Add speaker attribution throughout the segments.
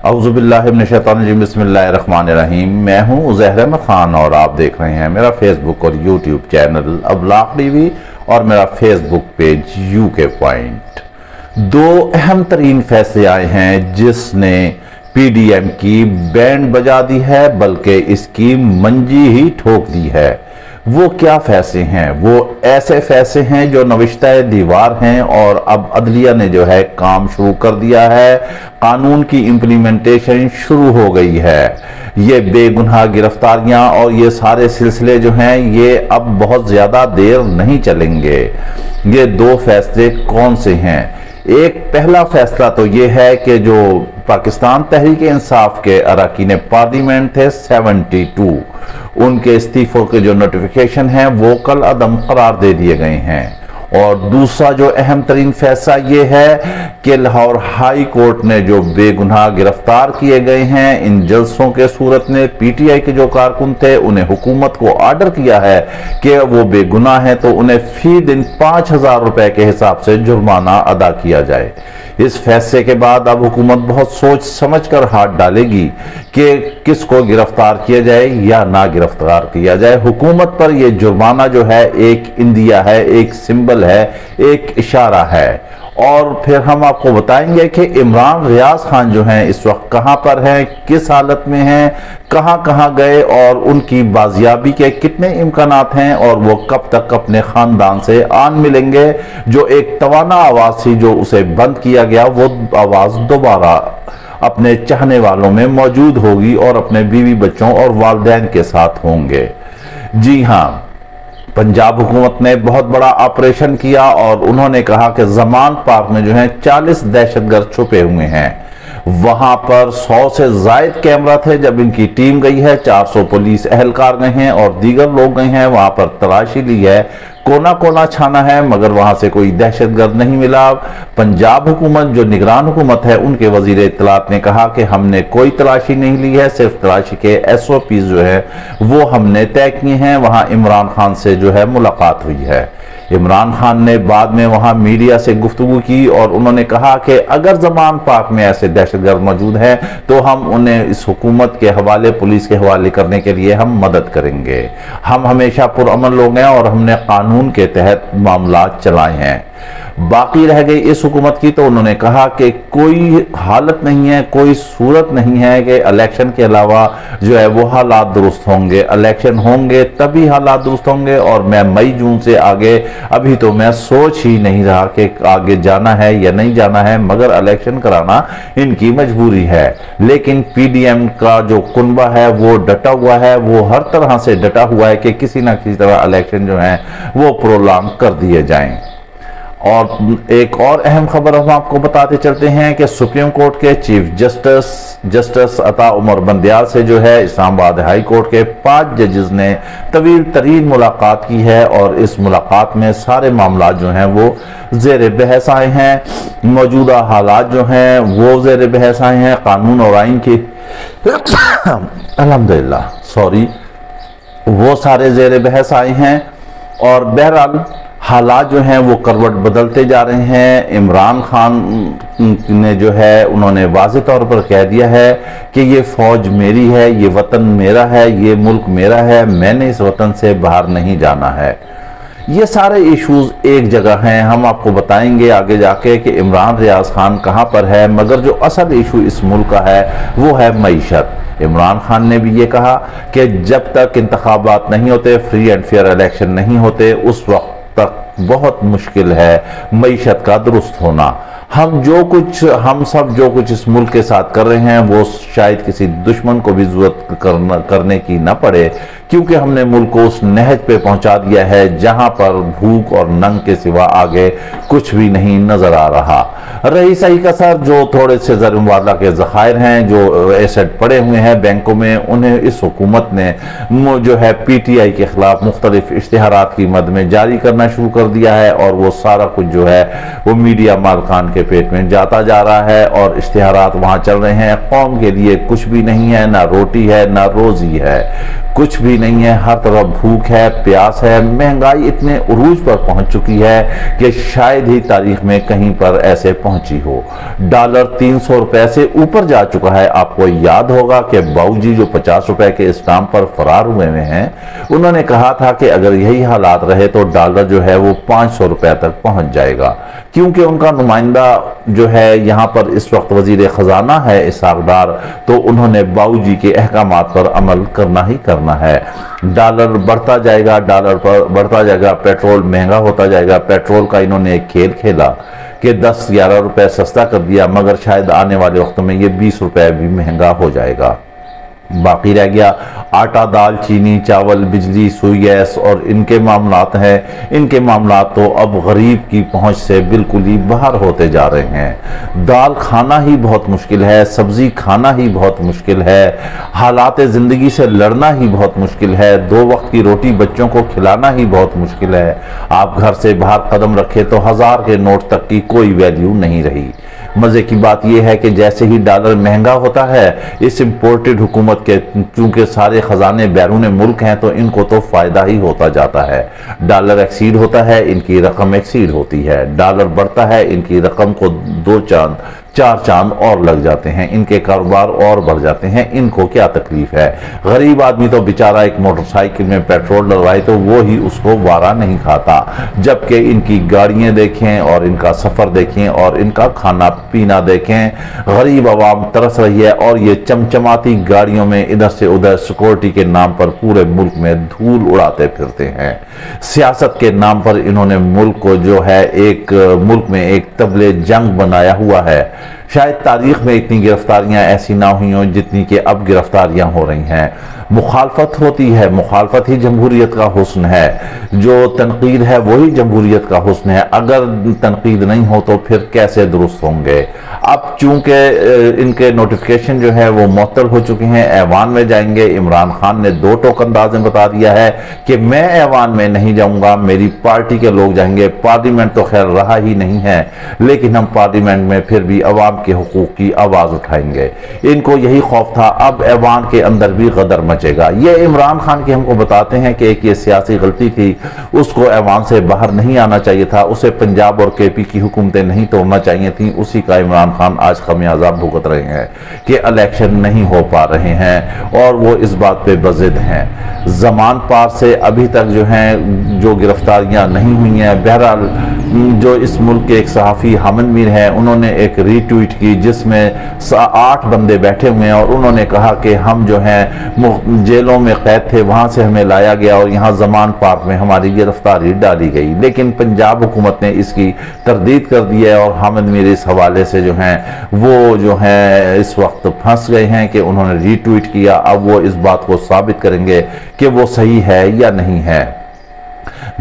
Speaker 1: औज़ुबिल्लाहि मिनश्शैतानिर्रजीम बिस्मिल्लाहिर्रहमानिर्रहीम। मैं हूं उज़ैर अहमद खान और आप देख रहे हैं मेरा फेसबुक और यूट्यूब चैनल अब्लाक टीवी और मेरा फेसबुक पेज यूके पॉइंट। दो अहम तरीन फैसले आए हैं जिसने पीडीएम की बैंड बजा दी है, बल्कि इसकी मंजी ही ठोक दी है। वो क्या फैसले हैं? वो ऐसे फैसले हैं जो नविश्ता दीवार हैं और अब अदलिया ने जो है काम शुरू कर दिया है, कानून की इम्प्लीमेंटेशन शुरू हो गई है। ये बेगुनाह गिरफ्तारियां और ये सारे सिलसिले जो हैं ये अब बहुत ज़्यादा देर नहीं चलेंगे। ये दो फैसले कौन से हैं? एक पहला फैसला तो ये है कि जो पाकिस्तान तहरीक इंसाफ के अरकान पार्लियामेंट थे 72, उनके इस्तीफों के जो नोटिफिकेशन हैं वो कल अदम करार दे दिए गए हैं। और दूसरा जो अहम तरीन फैसला ये है कि लाहौर हाई कोर्ट ने जो बेगुनाह गिरफ्तार किए गए हैं इन जल्सों के सूरत में पीटीआई के जो कारकुन थे उन्हें हुकूमत को ऑर्डर किया है कि वो बेगुनाह हैं तो उन्हें फी दिन 5,000 रुपए के हिसाब से जुर्माना अदा किया जाए। इस फैसले के बाद अब हुकूमत बहुत सोच समझकर हाथ डालेगी कि किसको गिरफ्तार किया जाए या ना गिरफ्तार किया जाए। हुकूमत पर यह जुर्माना जो है एक इंदिया है, एक सिंबल है, एक इशारा है। और फिर हम आपको बताएंगे कि इमरान रियाज खान जो हैं इस वक्त कहां पर हैं, किस हालत में हैं, कहां कहां गए और उनकी बाजियाबी के कितने इम्कानात हैं और वो कब तक अपने खानदान से आन मिलेंगे। जो एक तवाना आवाज थी जो उसे बंद किया गया वो आवाज दोबारा अपने चाहने वालों में मौजूद होगी और अपने बीवी बच्चों और वालिदैन के साथ होंगे। जी हाँ, पंजाब हुकूमत ने बहुत बड़ा ऑपरेशन किया और उन्होंने कहा कि जमान पार्क में जो है 40 दहशतगर्द छुपे हुए हैं। वहां पर 100 से जायद कैमरा थे जब इनकी टीम गई है, 400 पुलिस एहलकार गए हैं और दीगर लोग गए हैं, वहां पर तलाशी ली है, कोना कोना छाना है, मगर वहां से कोई दहशतगर्द नहीं मिला। पंजाब हुकूमत जो निगरान हुकूमत है उनके वजीर इत्तलात ने कहा कि हमने कोई तलाशी नहीं ली है, सिर्फ तलाशी के SOPs जो है वो हमने तय किए हैं। वहां इमरान खान से जो है मुलाकात हुई है। इमरान खान ने बाद में वहां मीडिया से गुफ्तगू की और उन्होंने कहा कि अगर जमान पार्क में ऐसे दहशतगर्द मौजूद हैं तो हम उन्हें इस हुकूमत के हवाले, पुलिस के हवाले करने के लिए हम मदद करेंगे। हम हमेशा पुरअमन लोग हैं और हमने कानून के तहत मामला चलाए हैं। बाकी रह गई इस हुकूमत की तो उन्होंने कहा कि कोई हालत नहीं है, कोई सूरत नहीं है कि इलेक्शन के अलावा जो है वो हालात दुरुस्त होंगे। इलेक्शन होंगे तभी हालात दुरुस्त होंगे और मैं मई जून से आगे अभी तो मैं सोच ही नहीं रहा कि आगे जाना है या नहीं जाना है, मगर इलेक्शन कराना इनकी मजबूरी है। लेकिन पीडीएम का जो कुनबा है वो डटा हुआ है, वो हर तरह से डटा हुआ है कि किसी ना किसी तरह इलेक्शन जो है वो प्रोलॉन्ग कर दिए जाएं। और एक और अहम खबर हम आपको बताते चलते हैं कि सुप्रीम कोर्ट के चीफ जस्टिस अता उमर बंदयाल से जो है इस्लामाबाद हाई कोर्ट के 5 जजेस ने तवील तरीन मुलाकात की है और इस मुलाकात में सारे मामला जो हैं वो ज़ेर बहस आए हैं। मौजूदा हालात जो हैं वो ज़ेर बहस आए हैं, कानून और आइन के अल्हम्दुलिल्लाह वो सारे ज़ेर बहस आए हैं। और बहरहाल हालात जो हैं वो करवट बदलते जा रहे हैं। इमरान खान ने जो है उन्होंने वाज़ेह तौर पर कह दिया है कि ये फ़ौज मेरी है, ये वतन मेरा है, ये मुल्क मेरा है, मैंने इस वतन से बाहर नहीं जाना है। ये सारे इश्यूज एक जगह हैं। हम आपको बताएंगे आगे जाके कि इमरान रियाज खान कहाँ पर है, मगर जो असल इशू इस मुल्क का है वो है मईशत। इमरान खान ने भी ये कहा कि जब तक इंतखाबात नहीं होते, फ्री एंड फेयर इलेक्शन नहीं होते, उस वक्त तक बहुत मुश्किल है मईशत का दुरुस्त होना। हम सब जो कुछ इस मुल्क के साथ कर रहे हैं वो शायद किसी दुश्मन को भी जरूरत करने की ना पड़े, क्योंकि हमने मुल्क को उस नहज पे पहुंचा दिया है जहां पर भूख और नंग के सिवा आगे कुछ भी नहीं नजर आ रहा। रही सही कसर जो थोड़े से ज़र मुबादला के ज़खायर हैं, जो एसेट पड़े हुए हैं बैंकों में, उन्हें इस हुकूमत ने जो है पीटीआई के खिलाफ मुख्तलिफ इश्तिहारात की मद में जारी करना शुरू कर दिया है और वो सारा कुछ जो है वो मीडिया मालकान के पेट में जाता जा रहा है और इश्तिहारात वहाँ चल रहे हैं। कौम के लिए कुछ भी नहीं है, ना रोटी है ना रोजी है, कुछ भी नहीं है, हर तरफ भूख है, प्यास है, महंगाई इतने उरूज पर पहुंच चुकी है कि शायद ही तारीख में कहीं पर ऐसे पहुंची हो। डॉलर 300 रुपए से ऊपर जा चुका है। आपको याद होगा कि बाबूजी जो 50 रुपए के स्टाम्प पर फरार हुए हैं, उन्होंने कहा था कि अगर यही हालात रहे तो डॉलर जो है वो 500 रुपए तक पहुंच जाएगा, क्योंकि उनका नुमाइंदा जो है यहाँ पर इस वक्त वजीर खजाना है इसहाक डार, तो उन्होंने बाबूजी के अहकामात पर अमल करना ही करना है। डॉलर बढ़ता जाएगा, डॉलर पर बढ़ता जाएगा, पेट्रोल महंगा होता जाएगा। पेट्रोल का इन्होंने एक खेल खेला कि 10-11 रुपए सस्ता कर दिया, मगर शायद आने वाले वक्त में ये 20 रुपए भी महंगा हो जाएगा। बाकी रह गया आटा, दाल, चीनी, चावल, बिजली, सुई, गैस और इनके मामलात हैं। इनके मामलात तो अब गरीब की पहुंच से बिल्कुल ही बाहर होते जा रहे हैं। दाल खाना ही बहुत मुश्किल है, सब्जी खाना ही बहुत मुश्किल है, हालात ज़िंदगी से लड़ना ही बहुत मुश्किल है, 2 वक्त की रोटी बच्चों को खिलाना ही बहुत मुश्किल है। आप घर से बाहर कदम रखे तो 1000 के नोट तक की कोई वैल्यू नहीं रही। मजे की बात यह है कि जैसे ही डॉलर महंगा होता है, इस इंपोर्टेड हुकूमत के चूंकि सारे खजाने बैरून मुल्क हैं, तो इनको तो फायदा ही होता जाता है। डॉलर एक्सीड होता है, इनकी रकम एक्सीड होती है। डॉलर बढ़ता है, इनकी रकम को 2 चांद 4 चांद और लग जाते हैं, इनके कारोबार और बढ़ जाते हैं। इनको क्या तकलीफ है? गरीब आदमी तो बेचारा एक मोटरसाइकिल में पेट्रोल डलवाए तो वो ही उसको वारा नहीं खाता, जबकि इनकी गाड़ियां देखें और इनका सफर देखें और इनका खाना पीना देखें। गरीब आवाम तरस रही है और ये चमचमाती गाड़ियों में इधर से उधर सिक्योरिटी के नाम पर पूरे मुल्क में धूल उड़ाते फिरते हैं। सियासत के नाम पर इन्होंने मुल्क को जो है मुल्क में एक तबले जंग बनाया हुआ है। शायद तारीख में इतनी गिरफ्तारियां ऐसी ना हुई हों जितनी कि अब गिरफ्तारियां हो रही हैं। मुखालफत होती है, मुखालफत ही जमहूरियत का हुस्न है। जो तनकीद है वही जमहूरियत का हुस्न है। अगर तनकीद नहीं हो तो फिर कैसे दुरुस्त होंगे? अब चूंकि इनके नोटिफिकेशन जो है वो मुअत्तल हो चुके हैं, ऐवान में जाएंगे। इमरान खान ने 2 टोकनदाज में बता दिया है कि मैं ऐवान में नहीं जाऊंगा, मेरी पार्टी के लोग जाएंगे। पार्लियामेंट तो खैर रहा ही नहीं है, लेकिन हम पार्लियामेंट में फिर भी अवाम के हुकूक की आवाज उठाएंगे। इनको यही खौफ था, अब ऐवान के अंदर भी गदर मचेगा। ये इमरान खान की हमको बताते हैं कि एक ये सियासी गलती थी, उसको ऐवान से बाहर नहीं आना चाहिए था, उसे पंजाब और केपी की हुकूमतें नहीं तोड़ना चाहिए थी। उसी का इमरान खान आज खमियाजा भुगत रहे हैं कि इलेक्शन नहीं हो पा रहे हैं और वो इस बात पे बजिद हैं। जमान पार से अभी तक जो हैं जो गिरफ्तारियां नहीं हुई हैं। बहरहाल जो इस मुल्क के एक सहाफ़ी हामिद मीर हैं, उन्होंने एक रीट्वीट की जिसमें 8 बंदे बैठे हुए हैं और उन्होंने कहा कि हम जो हैं जेलों में कैद थे, वहां से हमें लाया गया और यहाँ जमान पार्क में हमारी गिरफ्तारी डाली गई। लेकिन पंजाब हुकूमत ने इसकी तरदीद कर दी है और हामिद मीर इस हवाले से जो हैं वो जो हैं इस वक्त फंस गए हैं कि उन्होंने रीट्वीट किया। अब वो इस बात को साबित करेंगे कि वो सही है या नहीं है।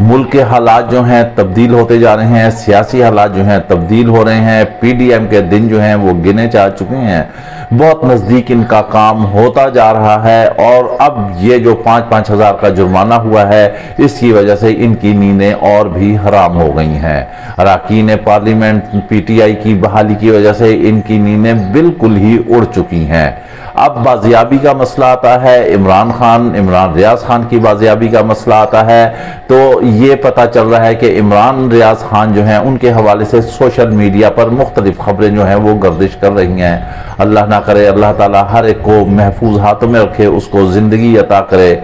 Speaker 1: मुल्क के हालात जो हैं तब्दील होते जा रहे हैं, सियासी हालात जो हैं तब्दील हो रहे हैं। पीडीएम के दिन जो हैं वो गिने जा चुके हैं, बहुत नज़दीक इनका काम होता जा रहा है। और अब ये जो 5-5 हज़ार का जुर्माना हुआ है, इसकी वजह से इनकी नींदें और भी हराम हो गई हैं। अरकान पार्लियामेंट पीटीआई की बहाली की वजह से इनकी नींदें बिल्कुल ही उड़ चुकी हैं। अब बाजियाबी का मसला आता है, इमरान रियाज खान की बाजियाबी का मसला आता है, तो ये पता चल रहा है कि इमरान रियाज खान जो हैं उनके हवाले से सोशल मीडिया पर मुख्तलिफ खबरें जो हैं वो गर्दिश कर रही हैं। अल्लाह ना करे, अल्लाह ताला हर एक को महफूज हाथों में रखे, उसको ज़िंदगी अता करे।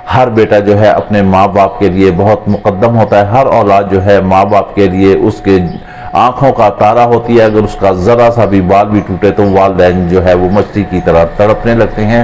Speaker 1: हर बेटा जो है अपने माँ बाप के लिए बहुत मुकद्दम होता है। हर औलाद जो है माँ बाप के लिए उसके आंखों का तारा होती है। अगर उसका जरा सा भी बाल भी टूटे तो वालिदैन जो है वो मछली की तरह तड़पने लगते हैं।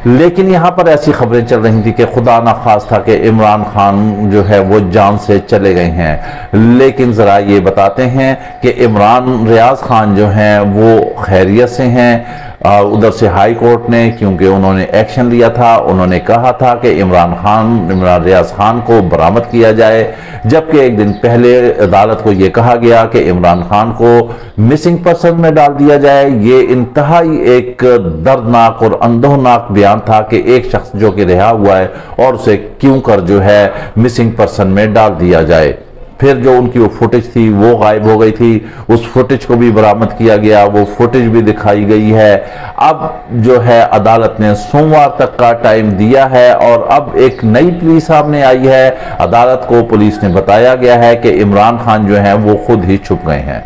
Speaker 1: लेकिन यहाँ पर ऐसी खबरें चल रही थी कि खुदा ना खास था कि इमरान खान जो है वो जान से चले गए हैं। लेकिन ज़रा ये बताते हैं कि इमरान रियाज खान जो हैं वो खैरियत से हैं। उधर से हाई कोर्ट ने, क्योंकि उन्होंने एक्शन लिया था, उन्होंने कहा था कि इमरान रियाज खान को बरामद किया जाए, जबकि एक दिन पहले अदालत को यह कहा गया कि इमरान खान को मिसिंग पर्सन में डाल दिया जाए। ये इंतहाई एक दर्दनाक और अंदोनाक बयान था कि एक शख्स जो कि रिहा हुआ है और उसे क्यों कर जो है मिसिंग पर्सन में डाल दिया जाए। फिर जो उनकी वो फुटेज थी वो गायब हो गई थी, उस फुटेज को भी बरामद किया गया, वो फुटेज भी दिखाई गई है। अब जो है अदालत ने सोमवार तक का टाइम दिया है और अब एक नई प्ली सामने आई है। अदालत को पुलिस ने बताया गया है कि इमरान खान जो है वो खुद ही छुप गए हैं।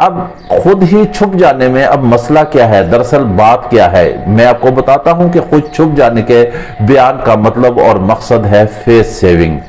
Speaker 1: अब खुद ही छुप जाने में अब मसला क्या है, दरअसल बात क्या है, मैं आपको बताता हूं कि खुद छुप जाने के बयान का मतलब और मकसद है फेस सेविंग।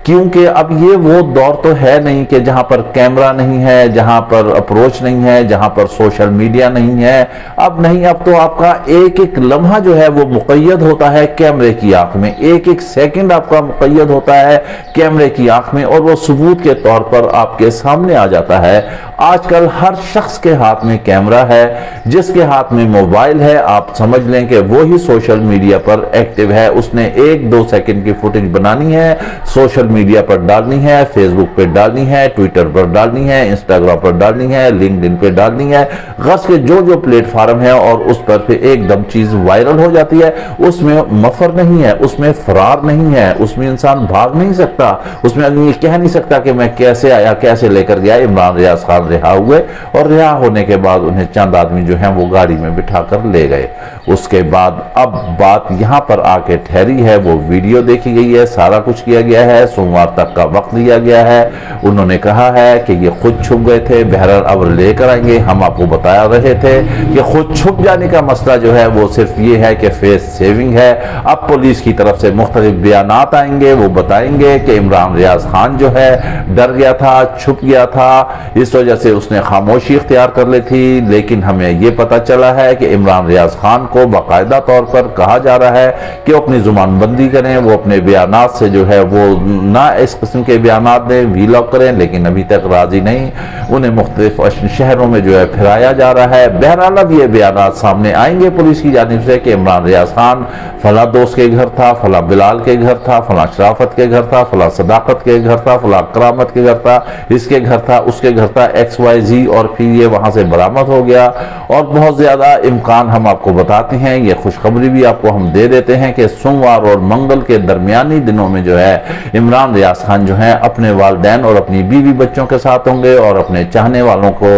Speaker 1: क्योंकि अब ये वो दौर तो है नहीं कि जहां पर कैमरा नहीं है, जहां पर अप्रोच नहीं है, जहां पर सोशल मीडिया नहीं है। अब नहीं, अब तो आपका एक एक लम्हा जो है वो मुक़य्यद होता है कैमरे की आंख में, एक एक सेकंड आपका मुक़य्यद होता है कैमरे की आंख में और वो सबूत के तौर पर आपके सामने आ जाता है। आजकल हर शख्स के हाथ में कैमरा है, जिसके हाथ में मोबाइल है आप समझ लें कि वो ही सोशल मीडिया पर एक्टिव है। उसने 1-2 सेकंड की फुटेज बनानी है, सोशल मीडिया पर डालनी है, फेसबुक पे डालनी है, ट्विटर पर डालनी है, इंस्टाग्राम पर डालनी है, लिंक्डइन पे डालनी है, गस के जो जो प्लेटफॉर्म है और उस पर फिर एकदम चीज वायरल हो जाती है। उसमें मफर नहीं है, उसमें फरार नहीं है, उसमें इंसान भाग नहीं सकता, उसमें आदमी ये कह नहीं सकता कि मैं कैसे आया कैसे लेकर गया। इमरान रियाज खान रिहा हुए और रिहा होने के बाद उन्हें चंद आदमी जो है वो गाड़ी में बिठा कर ले गए। उसके बाद अब बात यहां पर आके ठहरी है, वो वीडियो देखी गई है, सारा कुछ किया गया है, सोमवार तक का वक्त दिया गया है। उन्होंने कहा है कि ये खुद छुप गए थे, बहरहाल अब लेकर आएंगे। हम आपको बता रहे थे कि खुद छुप जाने का मसला जो है वो सिर्फ ये है कि फेस सेविंग है। अब पुलिस की तरफ से मुख्तलिफ बयानात आएंगे, वो बताएंगे कि इमरान रियाज खान जो है डर गया था, छुप गया था, इस वजह से उसने खामोशी इख्तियार कर ली थी। लेकिन हमें यह पता चला है कि इमरान रियाज खान को बाकायदा तौर पर कहा जा रहा है कि वो अपनी जुबानबंदी करें, वो अपने बयानात से जो है वो ना इस किस्म के बयानात दें, वीलॉग करें, लेकिन अभी तक राजी नहीं। उन्हें मुख्तलिफ शहरों में जो है फिराया जा रहा है। बहरहाल अब ये बयानात सामने आएंगे पुलिस की जानिब से कि इमरान रियाज खान फला दोस्त के घर था, फला बिलाल के घर था, फला शराफत के घर था, फला सदाकत के घर था, फला करामत के घर था, इसके घर था, उसके घर था, XYZ, और फिर ये वहां से बरामद हो गया। और बहुत ज्यादा इम्कान हम आपको बताते हैं, ये खुशखबरी भी आपको हम दे देते हैं कि सोमवार और मंगल के दरमियानी दिनों में जो है इमरान रियाज खान जो है अपने वालिदैन और अपनी बीवी बच्चों के साथ होंगे और अपने चाहने वालों को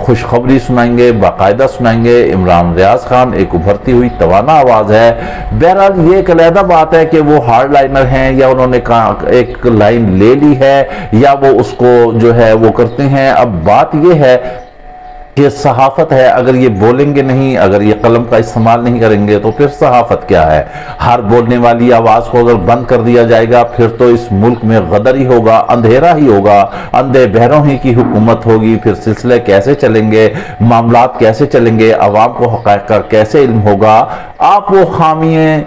Speaker 1: खुशखबरी सुनाएंगे, बाकायदा सुनाएंगे। इमरान रियाज खान एक उभरती हुई तवाना आवाज है। बहरहाल ये एक अलहदा बात है कि वो हार्ड लाइनर हैं या उन्होंने एक लाइन ले ली है या वो उसको जो है वो करते हैं। अब बात ये है कि सहाफत है, अगर ये बोलेंगे नहीं, अगर ये कलम का इस्तेमाल नहीं करेंगे तो फिर सहाफत क्या है। हर बोलने वाली आवाज को अगर बंद कर दिया जाएगा फिर तो इस मुल्क में गदर ही होगा, अंधेरा ही होगा, अंधे बहरों ही की हुकूमत होगी। फिर सिलसिले कैसे चलेंगे, मामलात कैसे चलेंगे, अवाम को हक़ाइक़ का कैसे इल्म होगा। आप वो खामियां,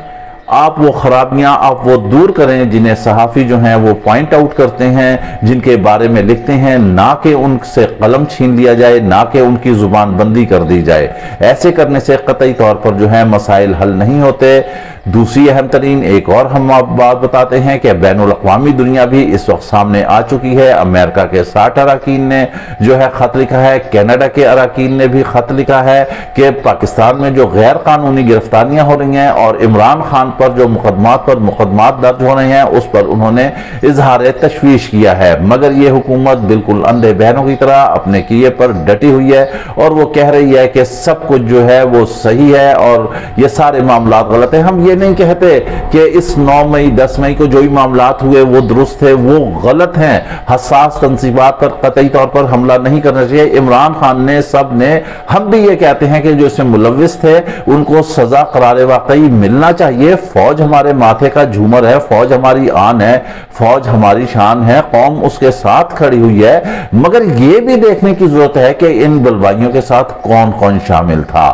Speaker 1: आप वो खराबियां आप वो दूर करें जिन्हें सहाफ़ी जो हैं वो पॉइंट आउट करते हैं, जिनके बारे में लिखते हैं, ना कि उनसे कलम छीन लिया जाए, ना कि उनकी जुबान बंदी कर दी जाए। ऐसे करने से कतई तौर पर जो है मसाइल हल नहीं होते। दूसरी अहम तरीन एक और हम आप बात बताते हैं कि बैनुल अक़वामी दुनिया भी इस वक्त सामने आ चुकी है। अमेरिका के 60 अरकान ने जो है खत लिखा है, कनाडा के अरकान ने भी खत लिखा है कि पाकिस्तान में जो गैर कानूनी गिरफ्तारियां हो रही हैं और इमरान खान पर जो मुकदमात पर मुकदमात दर्ज हो रहे हैं उस पर उन्होंने इजहार तशवीश किया है। मगर ये हुकूमत बिल्कुल अंधे बहनों की तरह अपने किए पर डटी हुई है और वो कह रही है कि सब कुछ जो है वो सही है और ये सारे मामला गलत है। हम ये नहीं कहते कि इस 9 मई 10 मई को जो भी मामलात हुए वो दुरुस्त थे, वो गलत हैं। हसास तंसीबात पर कतई तौर पर हमला नहीं करना चाहिए। इमरान खान ने, सब ने, हम भी ये कहते हैं कि जो इसमें मुलविस थे उनको सजा करार वाकई मिलना चाहिए। फौज हमारे माथे का झूमर है, फौज हमारी आन है, फौज हमारी शान है, कौम उसके साथ खड़ी हुई है। मगर ये भी देखने की जरूरत है कि इन बलवाइयों के साथ कौन कौन शामिल था,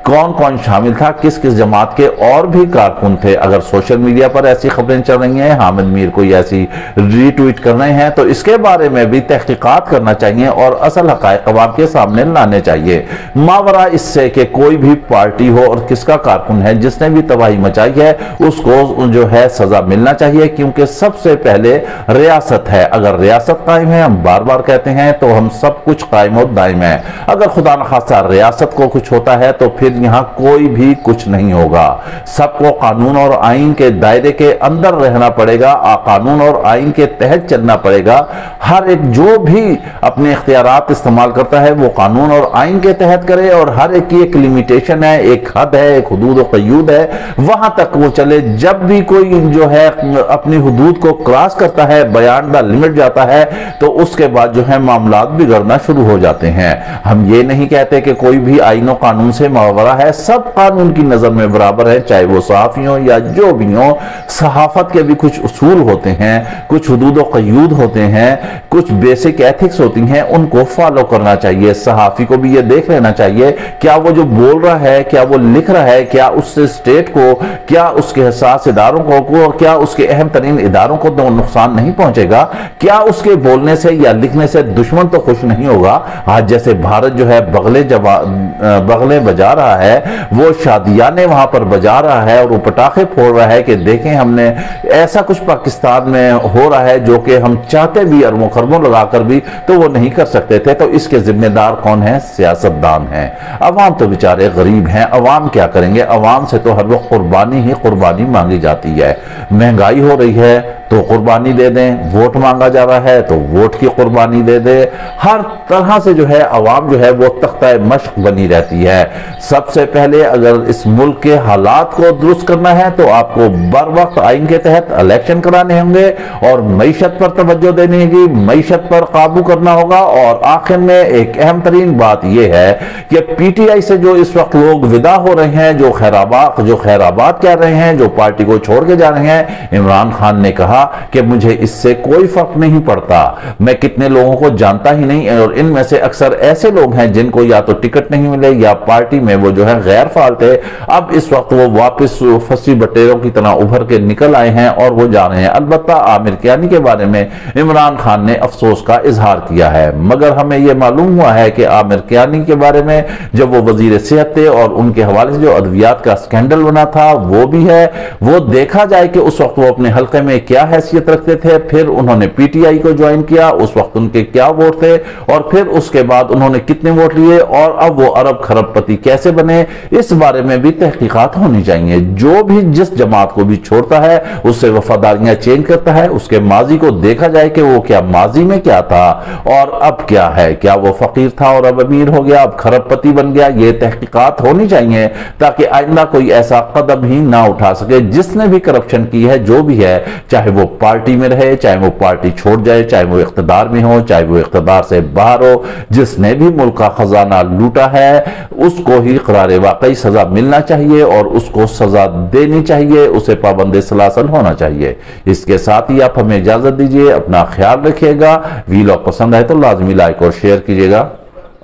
Speaker 1: कौन कौन शामिल था, किस किस जमात के और भी कारकुन थे। अगर सोशल मीडिया पर ऐसी खबरें चल रही हैं, हामिद मीर कोई ऐसी रीट्वीट कर रहे हैं, तो इसके बारे में भी तहकीकात करना चाहिए और असल हकायक अवाम के सामने लाने चाहिए। मावरा इससे कि कोई भी पार्टी हो और किसका कारकुन है जिसने भी तबाही मचाई है, उसको जो है सजा मिलना चाहिए, क्योंकि सबसे पहले रियासत है। अगर रियासत कायम है, हम बार बार कहते हैं, तो हम सब कुछ कायम और दायम है। अगर खुदा न खास्ता रियासत को कुछ होता है तो फिर यहां कोई भी कुछ नहीं होगा। सबको कानून और आइन के दायरे के अंदर रहना पड़ेगा, कानून और आइन के तहत चलना पड़ेगा। हर एक जो भी अपने इख्तियारात इस्तेमाल करता है वो कानून और आइन के तहत करे, और हर एक की एक लिमिटेशन है, एक हद है, एक हुदूद और क़यूद है, वहां तक वो चले। जब भी कोई जो है अपनी हुदूद को क्रॉस करता है, बयान द लिमिट जाता है, तो उसके बाद जो है मामलात बिगड़ना शुरू हो जाते हैं। हम ये नहीं कहते कि कोई भी आइन और कानून से मावरा है, सब कानून की नजर में बराबर है, चाहे वो सहाफ़ी हो या जो भी हो। सहाफत के भी कुछ उसूल होते हैं, कुछ हुदूद और क़यूद होते हैं, कुछ बेसिक एथिक्स होती हैं, उनको फॉलो करना चाहिए। सहाफ़ी को भी ये देख लेना चाहिए क्या वो जो बोल रहा है, क्या वो लिख रहा है, क्या उससे स्टेट को, क्या उसके हसास इदारों को, क्या उसके अहम तरीन इदारों को तो नुकसान नहीं पहुंचेगा, क्या उसके बोलने से या लिखने से दुश्मन तो खुश नहीं होगा। आज जैसे भारत जो है बगले बजा रहा है, वो शादियाने वहां पर बजा रहा है और वो पटाखे फोड़ रहा है कि देखें हमने ऐसा कुछ पाकिस्तान में हो रहा है जो कि हम चाहते भी अरबों खरबों लगाकर भी तो वो नहीं कर सकते थे। तो इसके जिम्मेदार कौन है? सियासतदान हैं। अवाम तो बेचारे गरीब हैं, अवाम क्या करेंगे? अवाम से तो हर वक्त कुर्बानी ही कुर्बानी मांगी जाती है। महंगाई हो रही है तो कुर्बानी दे दें, वोट मांगा जा रहा है तो वोट की कुर्बानी दे दे। हर तरह से जो है अवाम जो है वो तख्ता मश्क बनी रहती है। सबसे पहले अगर इस मुल्क के हालात को दुरुस्त करना है तो आपको बर वक्त आइन के तहत इलेक्शन कराने होंगे और मईशत पर तवज्जो देनी होगी, मईशत पर काबू करना होगा। और आखिर में एक अहम तरीन बात यह है कि पीटीआई से जो इस वक्त लोग विदा हो रहे हैं, जो खैराबाद कह रहे हैं, जो पार्टी को छोड़ के जा रहे हैं, इमरान खान ने कहा कि मुझे इससे कोई फर्क नहीं पड़ता, मैं कितने लोगों को जानता ही नहीं, और इनमें से अक्सर ऐसे लोग हैं जिनको या तो टिकट नहीं मिले या पार्टी में वो जो है गैर फाल थे। अब इस वक्त वो वापस फंसी बटेरों की तरह उभर के निकल आए हैं और वो जा रहे हैं। अलबत्ता आमिर कियानी के बारे में इमरान खान ने अफसोस का इजहार किया है, मगर हमें यह मालूम हुआ है कि आमिर कियानी के बारे में जब वो वजीर सेहत थे और उनके हवाले से जो अद्वियात का स्कैंडल बना था वो भी है। वो देखा जाए कि उस वक्त वो अपने हल्के में क्या हैसियत रखते थे, फिर उन्होंने पीटीआई को ज्वाइन किया, उस वक्त उनके क्या वोट थे, और फिर उसके बाद उन्होंने कितने वोट लिए, और अब वो अरब खरबपति कैसे बने, इस बारे में भी तहकीकात होनी चाहिए। जो भी जिस जमात को भी छोड़ता है उससे वफादारियां चेंज करता है, उसके माजी को देखा जाए कि वो क्या माजी में क्या था और अब क्या है, क्या वो फकीर था और अब अमीर हो गया, अब खरबपति बन गया। ये तहकीकात होनी चाहिए ताकि आइंदा कोई ऐसा कदम ही ना उठा सके। जिसने भी करप्शन की है, जो भी है, चाहे वो पार्टी में रहे, चाहे वो पार्टी छोड़ जाए, चाहे वो इख्तिदार में हो, चाहे वो इख्तिदार से बाहर हो, जिसने भी मुल्क का खजाना लूटा है उसको ही करारे वाकई सजा मिलना चाहिए और उसको सजा देनी चाहिए, उसे पाबंद सलासल होना चाहिए। इसके साथ ही आप हमें इजाजत दीजिए, अपना ख्याल रखिएगा। वीलॉग पसंद आए तो लाजमी लाइक और शेयर कीजिएगा।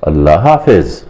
Speaker 1: अल्लाह हाफिज।